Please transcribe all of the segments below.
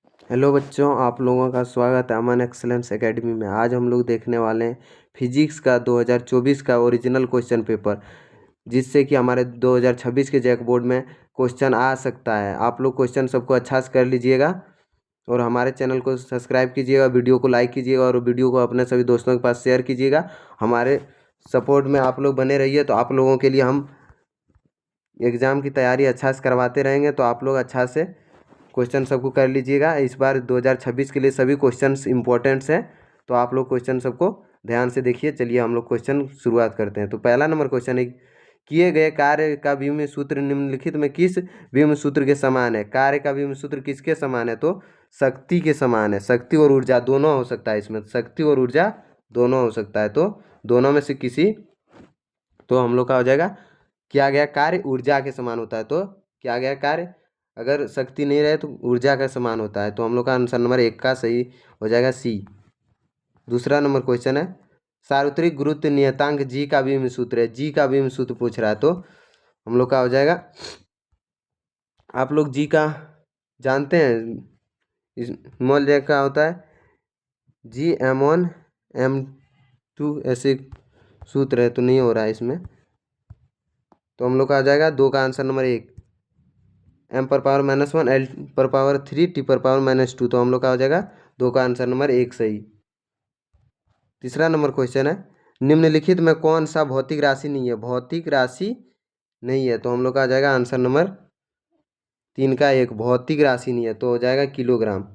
Hello बच्चों, आप लोगों का स्वागत है अमन एक्सलेंस एकेडमी में। आज हम लोग देखने वाले हैं फिजिक्स का 2024 का ओरिजिनल क्वेश्चन पेपर, जिससे कि हमारे 2026 के जैक बोर्ड में क्वेश्चन आ सकता है। आप लोग क्वेश्चन सबको अच्छा से कर लीजिएगा और हमारे चैनल को सब्सक्राइब कीजिएगा, वीडियो को लाइक कीजिएगा और वीडियो को अपने सभी दोस्तों के पास शेयर कीजिएगा। हमारे सपोर्ट में आप लोग बने रहिए, तो आप लोगों के लिए हम एग्ज़ाम की तैयारी अच्छा से करवाते रहेंगे। तो आप लोग अच्छा से क्वेश्चन सबको कर लीजिएगा। इस बार 2026 के लिए सभी क्वेश्चंस इंपॉर्टेंट्स हैं, तो आप लोग क्वेश्चन सबको ध्यान से देखिए। चलिए हम लोग क्वेश्चन शुरुआत करते हैं। तो पहला नंबर क्वेश्चन है, किए गए कार्य का व्योम सूत्र निम्नलिखित में किस व्योम सूत्र के समान है? कार्य का व्योम सूत्र किसके समान है? तो शक्ति के समान है। शक्ति और ऊर्जा दोनों हो सकता है, इसमें शक्ति और ऊर्जा दोनों हो सकता है। तो दोनों में से किसी, तो हम लोग का हो जाएगा किया गया कार्य ऊर्जा के समान होता है। तो किया गया कार्य अगर शक्ति नहीं रहे तो ऊर्जा का समान होता है। तो हम लोग का आंसर नंबर 1 का सही हो जाएगा सी। दूसरा नंबर क्वेश्चन है, सार्वत्रिक गुरुत्व नियतांक जी का व्योम सूत्र है। जी का व्योम सूत्र पूछ रहा है, तो हम लोग का हो जाएगा, आप लोग जी का जानते हैं, इस स्मॉल जे का होता है G m1 m2, ऐसे सूत्र है, तो नहीं हो रहा है इसमें। तो हम लोग का आ जाएगा 2 का answer number 1, m⁻⁻1 l⁻3 t⁻⁻2। तो हम लोग का हो जाएगा 2 का आंसर नंबर 1 सही। तीसरा नंबर क्वेश्चन है, निम्नलिखित में कौन सा भौतिक राशि नहीं है? भौतिक राशि नहीं है, तो हम लोग का आ जाएगा आंसर नंबर 3 का 1, भौतिक राशि नहीं है, तो हो जाएगा किलोग्राम।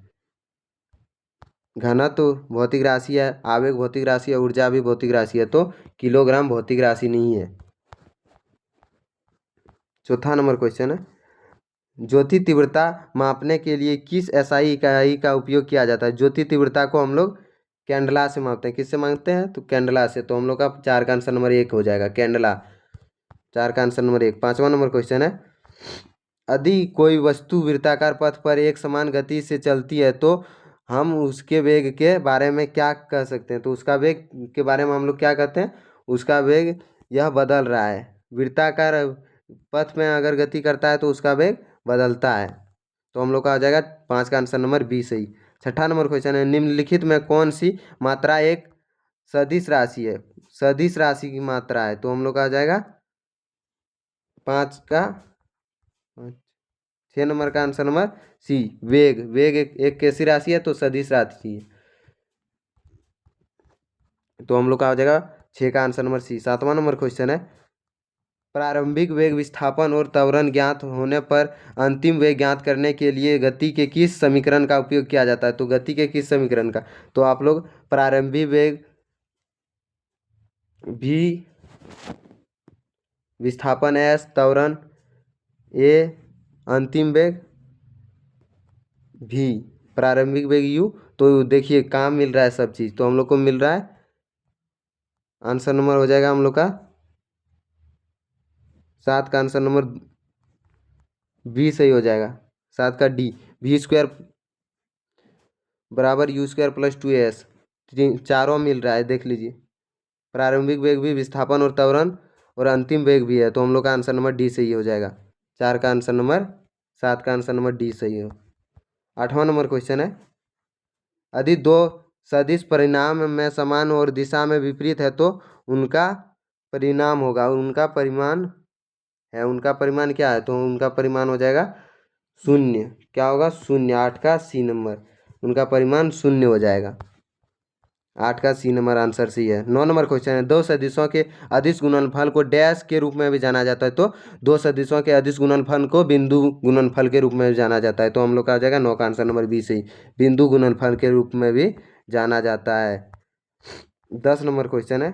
घनत्व तो भौतिक राशि है, आवेग भौतिक राशि है, ऊर्जा भी भौतिक राशि है, तो किलोग्राम भौतिक राशि नहीं है। चौथा नंबर क्वेश्चन है, ज्योति तीव्रता मापने के लिए किस एसआई इकाई का उपयोग किया जाता है? ज्योति तीव्रता को हम लोग कैंडला से मापते हैं। किससे मापते हैं? तो कैंडला से। तो हम लोग का 4 का आंसर नंबर 1 हो जाएगा, कैंडला। 4 का आंसर नंबर 1। पांचवा नंबर क्वेश्चन है, यदि कोई वस्तु वृत्ताकार पथ पर एक समान गति से चलती है तो हम उसके वेग के बारे में क्या कह सकते हैं? तो उसका वेग के बारे में हम लोग क्या कहते हैं? उसका वेग यह बदल रहा है। वृत्ताकार पथ में अगर गति करता है तो उसका वेग बदलता है। तो हम लोग का आ जाएगा 5 का आंसर नंबर बी सही। छठा नंबर क्वेश्चन है, निम्नलिखित में कौन सी मात्रा एक सदिश राशि है? सदिश राशि की मात्रा है, तो हम लोग का आ जाएगा 5 का 6 नंबर का आंसर नंबर सी, वेग। वेग एक कैसी राशि है? तो सदिश राशि है, तो हम लोग का आ जाएगा 6 का आंसर नंबर सी। सातवां नंबर क्वेश्चन है, प्रारंभिक वेग विस्थापन और त्वरण ज्ञात होने पर अंतिम वेग ज्ञात करने के लिए गति के किस समीकरण का उपयोग किया जाता है? तो गति के किस समीकरण का? तो आप लोग प्रारंभिक वेग भी, विस्थापन एस, त्वरण ए, अंतिम वेग भी, प्रारंभिक वेग यू। तो देखिए काम मिल रहा है सब चीज़, तो हम लोग को मिल रहा है आंसर नंबर हो जाएगा हम लोग का 7 का आंसर नंबर बी सही हो जाएगा। 7 का डी, v² बराबर u² + 2s। चारों मिल रहा है, देख लीजिए। प्रारंभिक वेग भी, विस्थापन और त्वरण और अंतिम वेग भी है, तो हम लोग का आंसर नंबर डी सही हो जाएगा। 4 का आंसर नंबर, 7 का आंसर नंबर डी सही हो। आठवां नंबर क्वेश्चन है, यदि दो सदिश परिणाम में समान और दिशा में विपरीत है तो उनका परिणाम होगा, उनका परिमाण है। उनका परिमाण क्या है? तो उनका परिमाण हो जाएगा 0। क्या होगा? 0। 8 का सी नंबर, उनका परिमाण 0 हो जाएगा। 8 का सी नंबर आंसर सी है। 9 नंबर क्वेश्चन है, दो सदिशों के अदिश गुणनफल को डैश के रूप में भी जाना जाता है। तो दो सदिशों के अदिश गुणनफल को बिंदु गुणनफल के रूप में भी जाना जाता है। तो हम लोग का आ जाएगा 9 का आंसर नंबर बी सही, बिंदु गुणनफल के रूप में भी जाना जाता है। 10 नंबर क्वेश्चन है,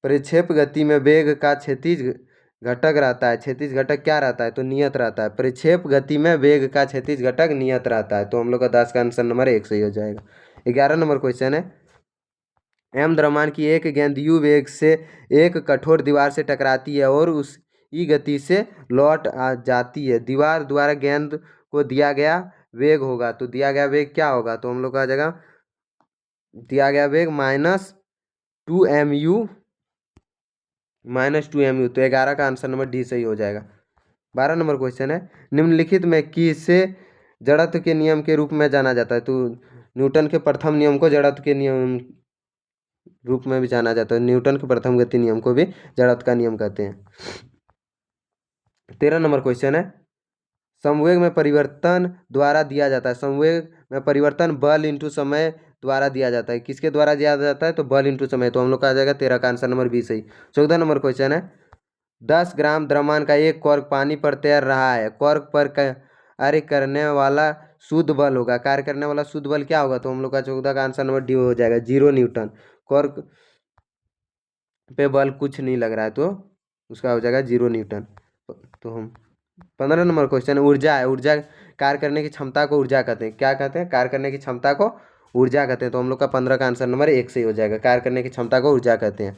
परिक्षेप गति में वेग का क्षैतिज घटक रहता है। क्षैतिज घटक क्या रहता है? तो नियत रहता है। परिक्षेप गति में वेग का क्षैतिज घटक नियत रहता है। तो हम लोग का 10 का आंसर नंबर 1 सही हो जाएगा। 11 नंबर क्वेश्चन है, एम द्रव्यमान की एक गेंद यू वेग से एक कठोर दीवार से टकराती है और उसी गति से लौट आ जाती है। दीवार द्वारा गेंद को दिया गया वेग होगा, तो दिया गया वेग क्या होगा? तो हम लोग का आ जाएगा, दिया गया वेग -2 mu, -2 mu। तो 11 का आंसर नंबर डी सही हो जाएगा। 12 नंबर क्वेश्चन है, निम्नलिखित में किसे जड़त्व के नियम के रूप में जाना जाता है। तो न्यूटन के प्रथम नियम को जड़त्व के नियम रूप में भी जाना जाता है। न्यूटन के प्रथम गति नियम को भी जड़त्व का नियम कहते हैं। 13 नंबर क्वेश्चन है, संवेग में परिवर्तन द्वारा दिया जाता है। संवेग में परिवर्तन बल इंटू समय द्वारा दिया जाता है। किसके द्वारा दिया जाता है? तो बल इंटू समय। तो हम लोग का आ जाएगा 13 का आंसर नंबर 20 सही। 14 नंबर क्वेश्चन है, 10 ग्राम द्रव्यमान का एक कॉर्क पानी पर तैर रहा है। कॉर्क पर कार्य करने वाला शुद्ध बल होगा। कार्य करने वाला शुद्ध बल क्या होगा? तो हम लोग का 14 का आंसर नंबर डी हो जाएगा 0 न्यूटन। कॉर्क पे बल कुछ नहीं लग रहा है तो उसका हो जाएगा 0 न्यूटन। तो हम 15 नंबर क्वेश्चन, ऊर्जा है। ऊर्जा कार्य करने की क्षमता को ऊर्जा कहते हैं। क्या कहते हैं? कार्य करने की क्षमता को ऊर्जा कहते हैं। तो हम लोग का 15 का आंसर नंबर 1 सही हो जाएगा। कार्य करने की क्षमता को ऊर्जा कहते हैं।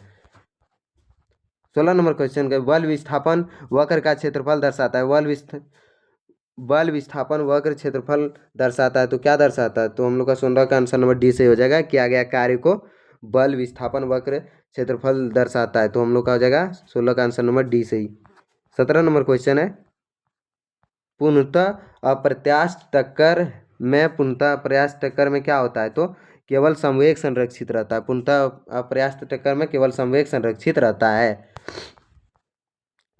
16 नंबर क्वेश्चन का, बल विस्थापन वक्र का क्षेत्रफल दर्शाता है। बल विस्थापन वक्र क्षेत्रफल दर्शाता है तो क्या दर्शाता है? तो हम लोग का 16 का आंसर नंबर डी सही हो जाएगा। किया गया कार्य को बल विस्थापन वक्र क्षेत्रफल दर्शाता है। तो हम लोग का हो जाएगा 16 का आंसर नंबर डी सही। 17 नंबर क्वेश्चन है, पूर्णतः अप्रत्यास्थ टक्कर में क्या होता है? तो केवल संवेग संरक्षित रहता है। पूर्णतः अप्रत्यास्थ टक्कर में केवल संवेग संरक्षित रहता है।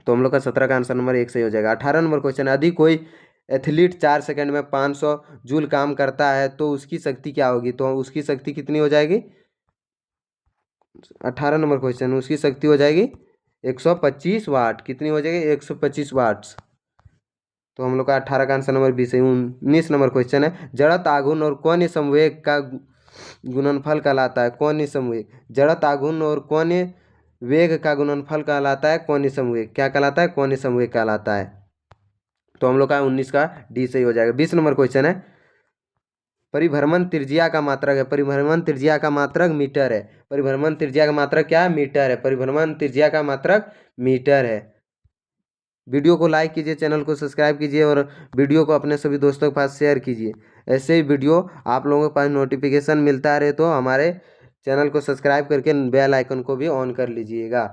तो हम लोग का 17 का आंसर नंबर 1 सही हो जाएगा। 18 नंबर क्वेश्चन है, यदि कोई एथलीट 4 सेकंड में 500 जूल काम करता है तो उसकी शक्ति क्या होगी? तो उसकी शक्ति कितनी हो जाएगी? 18 नंबर क्वेश्चन, उसकी शक्ति हो जाएगी 125 वाट। कितनी हो जाएगी? 125 वाट्स। तो हम लोग का 18 का आंसर नंबर 20 है। 19 नंबर क्वेश्चन है, जड़त आघूर्ण और कोणीय संवेग का गुणनफल कहलाता है कोणीय संवेग। जड़त आघूर्ण और कोणीय वेग का गुणनफल कहलाता है कोणीय संवेग। क्या कहलाता है? कोणीय संवेग कहलाता है। तो हम लोग का 19 का डी सही हो जाएगा। 20 नंबर क्वेश्चन है, परिभ्रमण त्रिज्या का मात्रक है। परिभ्रमण त्रिज्या का मात्रक मीटर है। परिभ्रमण त्रिज्या का मात्रक क्या है? मीटर है। परिभ्रमण त्रिज्या का मात्रक मीटर है। वीडियो को लाइक कीजिए, चैनल को सब्सक्राइब कीजिए और वीडियो को अपने सभी दोस्तों के पास शेयर कीजिए। ऐसे ही वीडियो आप लोगों के पास नोटिफिकेशन मिलता रहे तो हमारे चैनल को सब्सक्राइब करके बेल आइकन को भी ऑन कर लीजिएगा।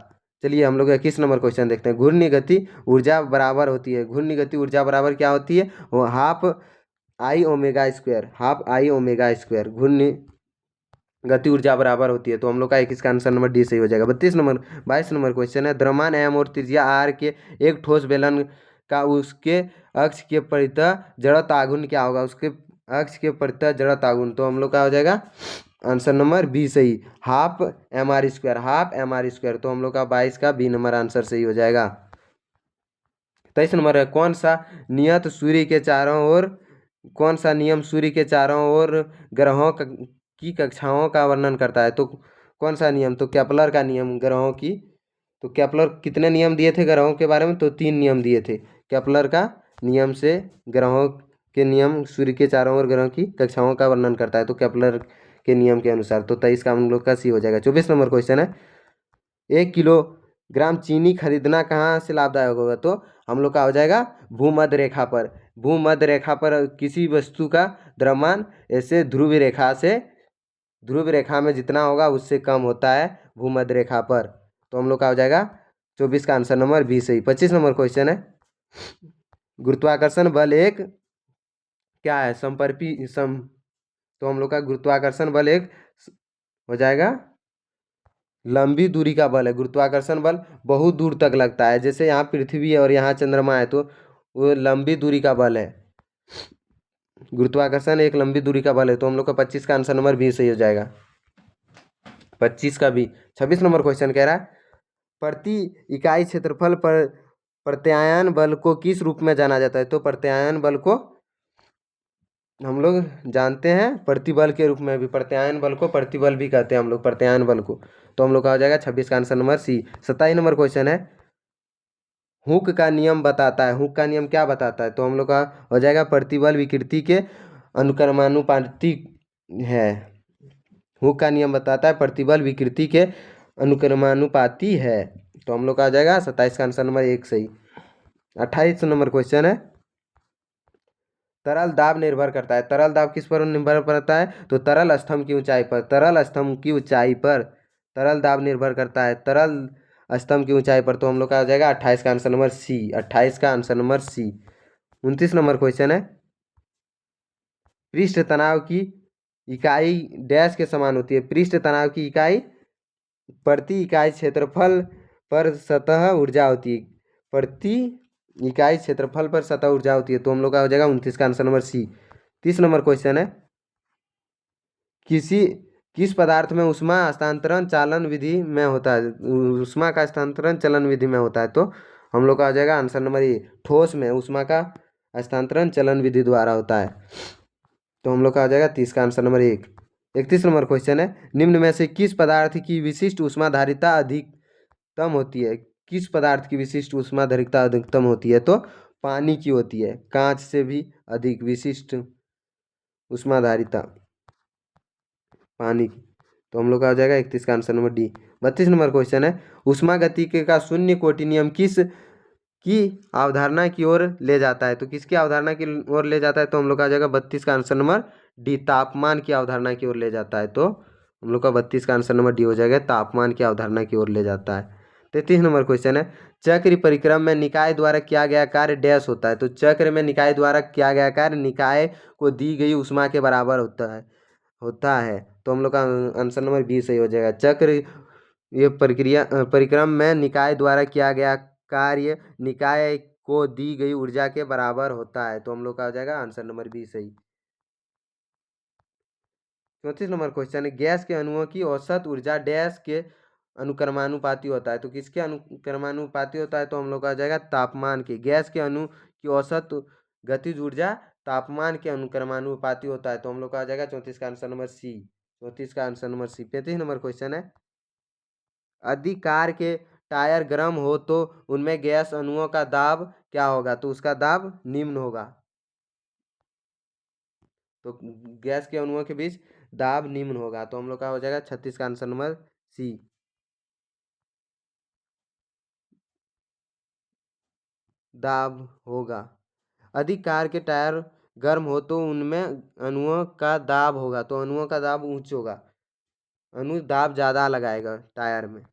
चलिए हम लोग 21 नंबर क्वेश्चन देखते हैं। घूर्णी गति ऊर्जा बराबर होती है। घूर्णी गति ऊर्जा बराबर क्या होती है? वो हाफ आई ओमेगा स्क्वायर। घूर्णी गति ऊर्जा बराबर होती है। तो हम लोग का 21 का आंसर नंबर डी सही हो जाएगा। 22 नंबर क्वेश्चन है, द्रव्यमान एम और त्रिज्या आर के एक ठोस बेलन का उसके अक्ष के परितः जड़त्व आघूर्ण क्या होगा? उसके अक्ष के परितः जड़त्व आघूर्ण। तो हम लोग का हो जाएगा आंसर नंबर बी सही, हाफ एम आर स्क्वायर। तो हम लोग का 22 का बी नंबर आंसर सही हो जाएगा। 23 नंबर है, कौन सा नियम सूर्य के चारों ओर ग्रहों की कक्षाओं का वर्णन करता है? तो कौन सा नियम? तो केपलर का नियम ग्रहों की। तो केपलर कितने नियम दिए थे ग्रहों के बारे में? तो 3 नियम दिए थे। केपलर का नियम से ग्रहों के नियम सूर्य के चारों ओर ग्रहों की कक्षाओं का वर्णन करता है। तो केपलर के नियम के अनुसार। तो 23 का हम लोग का सी हो जाएगा। 24 नंबर क्वेश्चन है, 1 किलोग्राम चीनी खरीदना कहाँ से लाभदायक होगा? तो हम लोग का हो जाएगा भूमध्य रेखा पर। भूमध्य रेखा पर किसी वस्तु का द्रव्यमान ऐसे ध्रुव रेखा में जितना होगा उससे कम होता है भूमध्य रेखा पर। तो हम लोग का हो जाएगा 24 का आंसर नंबर बी सही। 25 नंबर क्वेश्चन है, गुरुत्वाकर्षण बल एक क्या है? तो हम लोग का गुरुत्वाकर्षण बल एक हो जाएगा लंबी दूरी का बल है। गुरुत्वाकर्षण बल बहुत दूर तक लगता है। जैसे यहाँ पृथ्वी है और यहाँ चंद्रमा है तो वो लंबी दूरी का बल है। गुरुत्वाकर्षण एक लंबी दूरी का बल है। तो हम लोग का 25 का आंसर नंबर बी सही हो जाएगा। 25 का बी। 26 नंबर क्वेश्चन कह रहा है, प्रति इकाई क्षेत्रफल पर प्रत्यायन बल को किस रूप में जाना जाता है? तो प्रत्यायन बल को हम लोग जानते हैं प्रतिबल के रूप में भी। प्रत्यायन बल को प्रतिबल भी कहते हैं हम लोग, प्रत्यायन बल को। तो हम लोग का हो जाएगा 26 का answer number C. 27 number question है, हुक का नियम बताता है। हुक का नियम क्या बताता है? तो हम लोग का हो जाएगा प्रतिबल विकृति के अनुक्रमानुपाती है। हुक का नियम बताता है प्रतिबल विकृति के अनुक्रमानुपाती है। तो हम लोग का आ जाएगा 27 का आंसर नंबर 1 सही। 28 नंबर क्वेश्चन है, तरल दाब निर्भर करता है। तरल दाब किस पर निर्भर करता है? तो तरल स्तंभ की ऊंचाई पर। तरल दाब निर्भर करता है तरल स्तंभ की ऊंचाई पर। तो हम लोग का आ जाएगा 28 का आंसर नंबर सी। 28 का answer number C. 29 number question है, पृष्ठ तनाव की इकाई डैश के समान होती है। पृष्ठ तनाव की इकाई प्रति इकाई क्षेत्रफल पर सतह ऊर्जा होती है। प्रति इकाई क्षेत्रफल पर सतह ऊर्जा होती है। तो हम लोग का हो जाएगा 29 का answer number C. 30 number question है, किस पदार्थ में ऊष्मा हस्तांतरण चालन विधि में होता है। ऊष्मा का हस्तांतरण चलन विधि में होता है। तो हम लोग का हो जाएगा आंसर नंबर ए। ठोस में ऊष्मा का हस्तांतरण चलन विधि द्वारा होता है। तो हम लोग का हो जाएगा 30 का आंसर नंबर 1। 31 नंबर क्वेश्चन है, निम्न में से किस पदार्थ की विशिष्ट ऊष्माधारिता अधिकतम होती है। किस पदार्थ की विशिष्ट ऊष्माधारिता अधिकतम होती है। तो पानी की होती है। कांच से भी अधिक विशिष्ट ऊष्माधारिता पानी की। तो हम लोग का हो जाएगा 31 का answer number D. 32 number question है, ऊष्मागतिकी का शून्य कोटि नियम किस की अवधारणा की ओर ले जाता है। तो किसकी अवधारणा की ओर ले जाता है। तो हम लोग का आ जाएगा 32 का आंसर नंबर डी, तापमान की अवधारणा की ओर ले जाता है। तो हम लोग का 32 का आंसर नंबर डी हो जाएगा, तापमान की अवधारणा की ओर ले जाता है। 33 नंबर क्वेश्चन है, चक्र परिक्रम में निकाय द्वारा किया गया कार्य डैश होता है। तो चक्र में निकाय द्वारा किया गया कार्य निकाय को दी गई ऊष्मा के बराबर होता है। तो हम लोग का आंसर नंबर बी सही हो जाएगा। चक्र ये परिक्रम में निकाय द्वारा किया गया कार्य निकाय को दी गई ऊर्जा के बराबर होता है। तो हम लोग का हो जाएगा आंसर नंबर बी सही। 34 नंबर क्वेश्चन है, गैस के अणुओं की औसत ऊर्जा डैश के अनुक्रमानुपाती होता है। तो किसके अनुक्रमानुपाती होता है। तो हम लोग का हो जाएगा तापमान के। गैस के अणु की औसत गतिज ऊर्जा तापमान के अनुक्रमानुपाती होता है। तो हम लोग का हो जाएगा 34 का आंसर नंबर सी। 34 का answer number C. 35 number question है, अधिक कार के टायर गर्म हो तो उनमें गैस अणुओं का दाब क्या होगा। तो उसका दाब निम्न होगा। तो गैस के अणुओं के बीच दाब निम्न होगा। तो हम लोग का हो जाएगा 36 का आंसर नंबर सी, दाब होगा। अधिक कार के टायर गर्म हो तो उनमें अणुओं का दाब होगा। तो अणुओं का दाब उच्च होगा। अणु दाब ज़्यादा लगाएगा टायर में।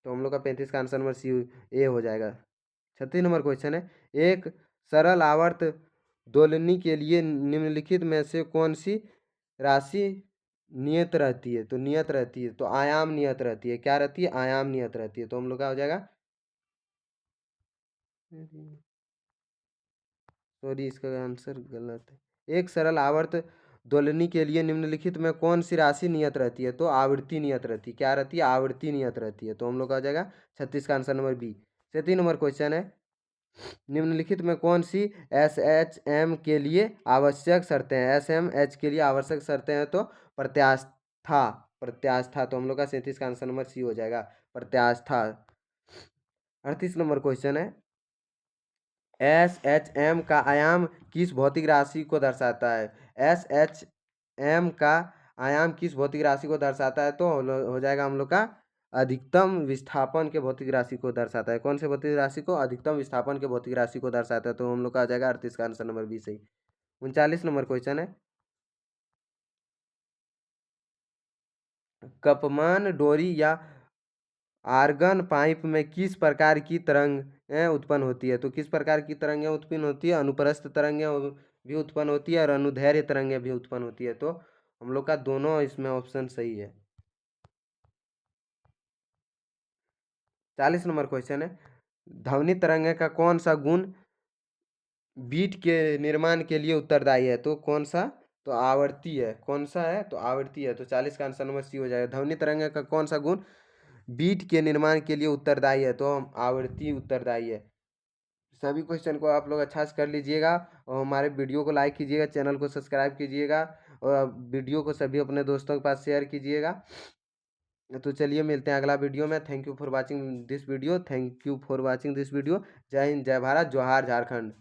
तो हम लोग का 35 का आंसर नंबर सी ए हो जाएगा। 36 नंबर क्वेश्चन है, एक सरल आवर्त दोलनी के लिए निम्नलिखित में से कौन सी राशि नियत रहती है। तो नियत रहती है। तो आयाम नियत रहती है। क्या रहती है। आयाम नियत रहती है। तो हम लोग का हो जाएगा, सॉरी इसका आंसर गलत है। एक सरल आवर्त दोलनी के लिए निम्नलिखित में कौन सी राशि नियत रहती है। तो आवृत्ति नियत रहती है। क्या रहती है। आवृत्ति नियत रहती है। तो हम लोग का हो जाएगा 36 का answer number B. 37 number question है, निम्नलिखित में कौन सी SHM के लिए आवश्यक शर्तें हैं। SMH के लिए आवश्यक शर्तें हैं। तो प्रत्यास्था। तो हम लोग का 37 का आंसर नंबर सी हो जाएगा, प्रत्यास्था। 38 नंबर क्वेश्चन है, SHM का आयाम किस भौतिक राशि को दर्शाता है। SHM का आयाम किस भौतिक राशि को दर्शाता है। तो हो जाएगा हम लोग का अधिकतम विस्थापन के भौतिक राशि को दर्शाता है। कौन से भौतिक राशि को। अधिकतम विस्थापन के भौतिक राशि को दर्शाता है। तो हम लोग का आ जाएगा 38 का आंसर नंबर बी सही। 39 नंबर क्वेश्चन है, कपमान डोरी या आर्गन पाइप में किस प्रकार की तरंगें उत्पन्न होती है। तो किस प्रकार की तरंगें उत्पन्न होती है। अनुप्रस्थ तरंगें भी उत्पन्न होती है और अनुदैर्ध्य तरंगें भी उत्पन्न होती है। तो हम लोग का दोनों इसमें ऑप्शन सही है। 40 नंबर क्वेश्चन है, ध्वनि तरंगे का कौन सा गुण बीट के निर्माण के लिए उत्तरदायी है। तो कौन सा। तो आवर्ती है। कौन सा है। तो आवर्ती है। तो 40 का आंसर नंबर सी हो जाएगा। ध्वनि तरंगे का कौन सा गुण बीट के निर्माण के लिए उत्तरदायी है। तो आवर्ती उत्तरदायी है। सभी क्वेश्चन को आप लोग अच्छा से कर लीजिएगा और हमारे वीडियो को लाइक कीजिएगा, चैनल को सब्सक्राइब कीजिएगा और वीडियो को सभी अपने दोस्तों के पास शेयर कीजिएगा। तो चलिए मिलते हैं अगला वीडियो में। Thank you for watching this video. जय हिंद, जय भारत, जोहार झारखंड।